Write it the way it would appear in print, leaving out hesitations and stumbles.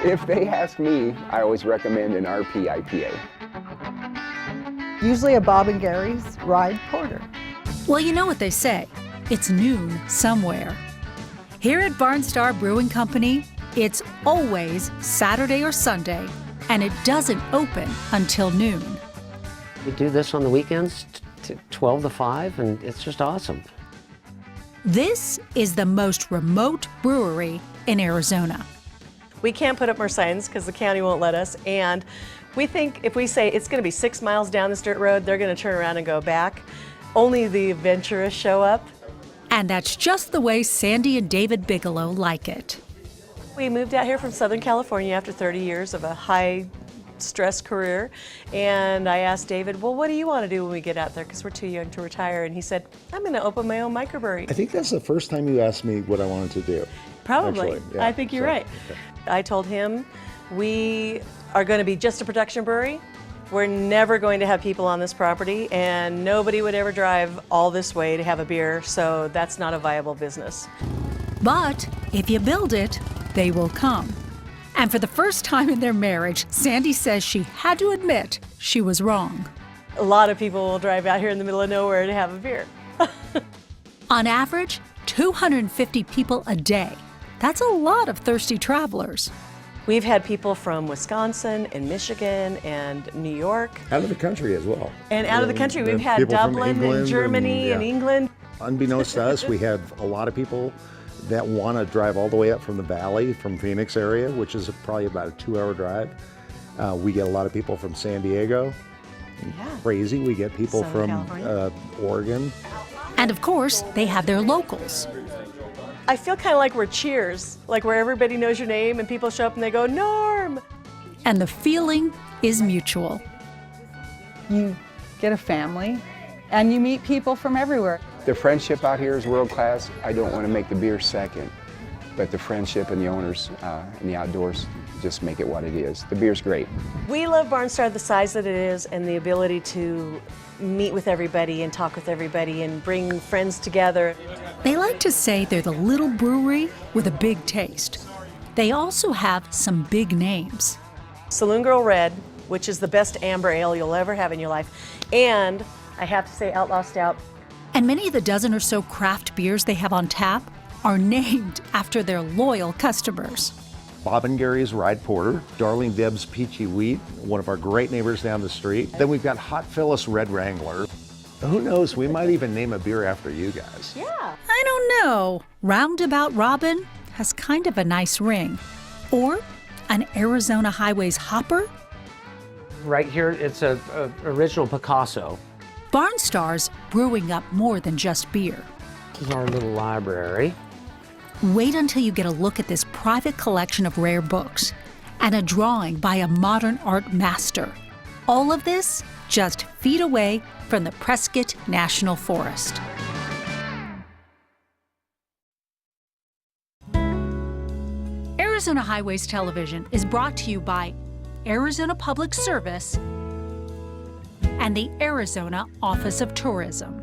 If they ask me, I always recommend an RP IPA. Usually a Bob and Gary's Ride Porter. Well, you know what they say, it's noon somewhere. Here at Barnstar Brewing Company, it's always Saturday or Sunday, and it doesn't open until noon. We do this on the weekends, 12 to 5, and it's just awesome. This is the most remote brewery in Arizona. We can't put up more signs because the county won't let us, and we think if we say it's going to be 6 miles down this dirt road, they're going to turn around and go back. Only the adventurous show up. And that's just the way Sandy and David Bigelow like it. We moved out here from Southern California after 30 years of a high-stress career, and I asked David, well, what do you want to do when we get out there, because we're too young to retire, and he said, I'm going to open my own microbrewery. I think that's the first time you asked me what I wanted to do. Probably. Actually, yeah. I think you're right. Okay. I told him, we are going to be just a production brewery. We're never going to have people on this property, and nobody would ever drive all this way to have a beer, so that's not a viable business. But if you build it, they will come. And for the first time in their marriage, Sandy says she had to admit she was wrong. A lot of people will drive out here in the middle of nowhere to have a beer. On average, 250 people a day. That's a lot of thirsty travelers. We've had people from Wisconsin and Michigan and New York. Out of the country as well. And out of the country, we've had People from Dublin and England Germany and yeah. England. Unbeknownst to us, we have a lot of people that want to drive all the way up from the valley, from Phoenix area, which is probably about a 2-hour drive. We get a lot of people from San Diego. Yeah. Crazy, we get people Southern from Oregon. And of course, they have their locals. I feel kind of like we're Cheers, like where everybody knows your name and people show up and they go, Norm! And the feeling is mutual. You get a family and you meet people from everywhere. The friendship out here is world class. I don't want to make the beer second, but the friendship and the owners and the outdoors just make it what it is. The beer's great. We love Barnstar the size that it is and the ability to meet with everybody and talk with everybody and bring friends together. They like to say they're the little brewery with a big taste. They also have some big names. Saloon Girl Red, which is the best amber ale you'll ever have in your life, and I have to say Outlaw Stout. And many of the dozen or so craft beers they have on tap are named after their loyal customers. Bob and Gary's Ride Porter, Darling Deb's Peachy Wheat, one of our great neighbors down the street. Then we've got Hot Phyllis Red Wrangler. Who knows, we might even name a beer after you guys. Yeah. I don't know. Roundabout Robin has kind of a nice ring. Or an Arizona Highways hopper? Right here, it's a original Picasso. Barnstar's brewing up more than just beer. This is our little library. Wait until you get a look at this private collection of rare books and a drawing by a modern art master. All of this just feet away from the Prescott National Forest. Arizona Highways Television is brought to you by Arizona Public Service and the Arizona Office of Tourism.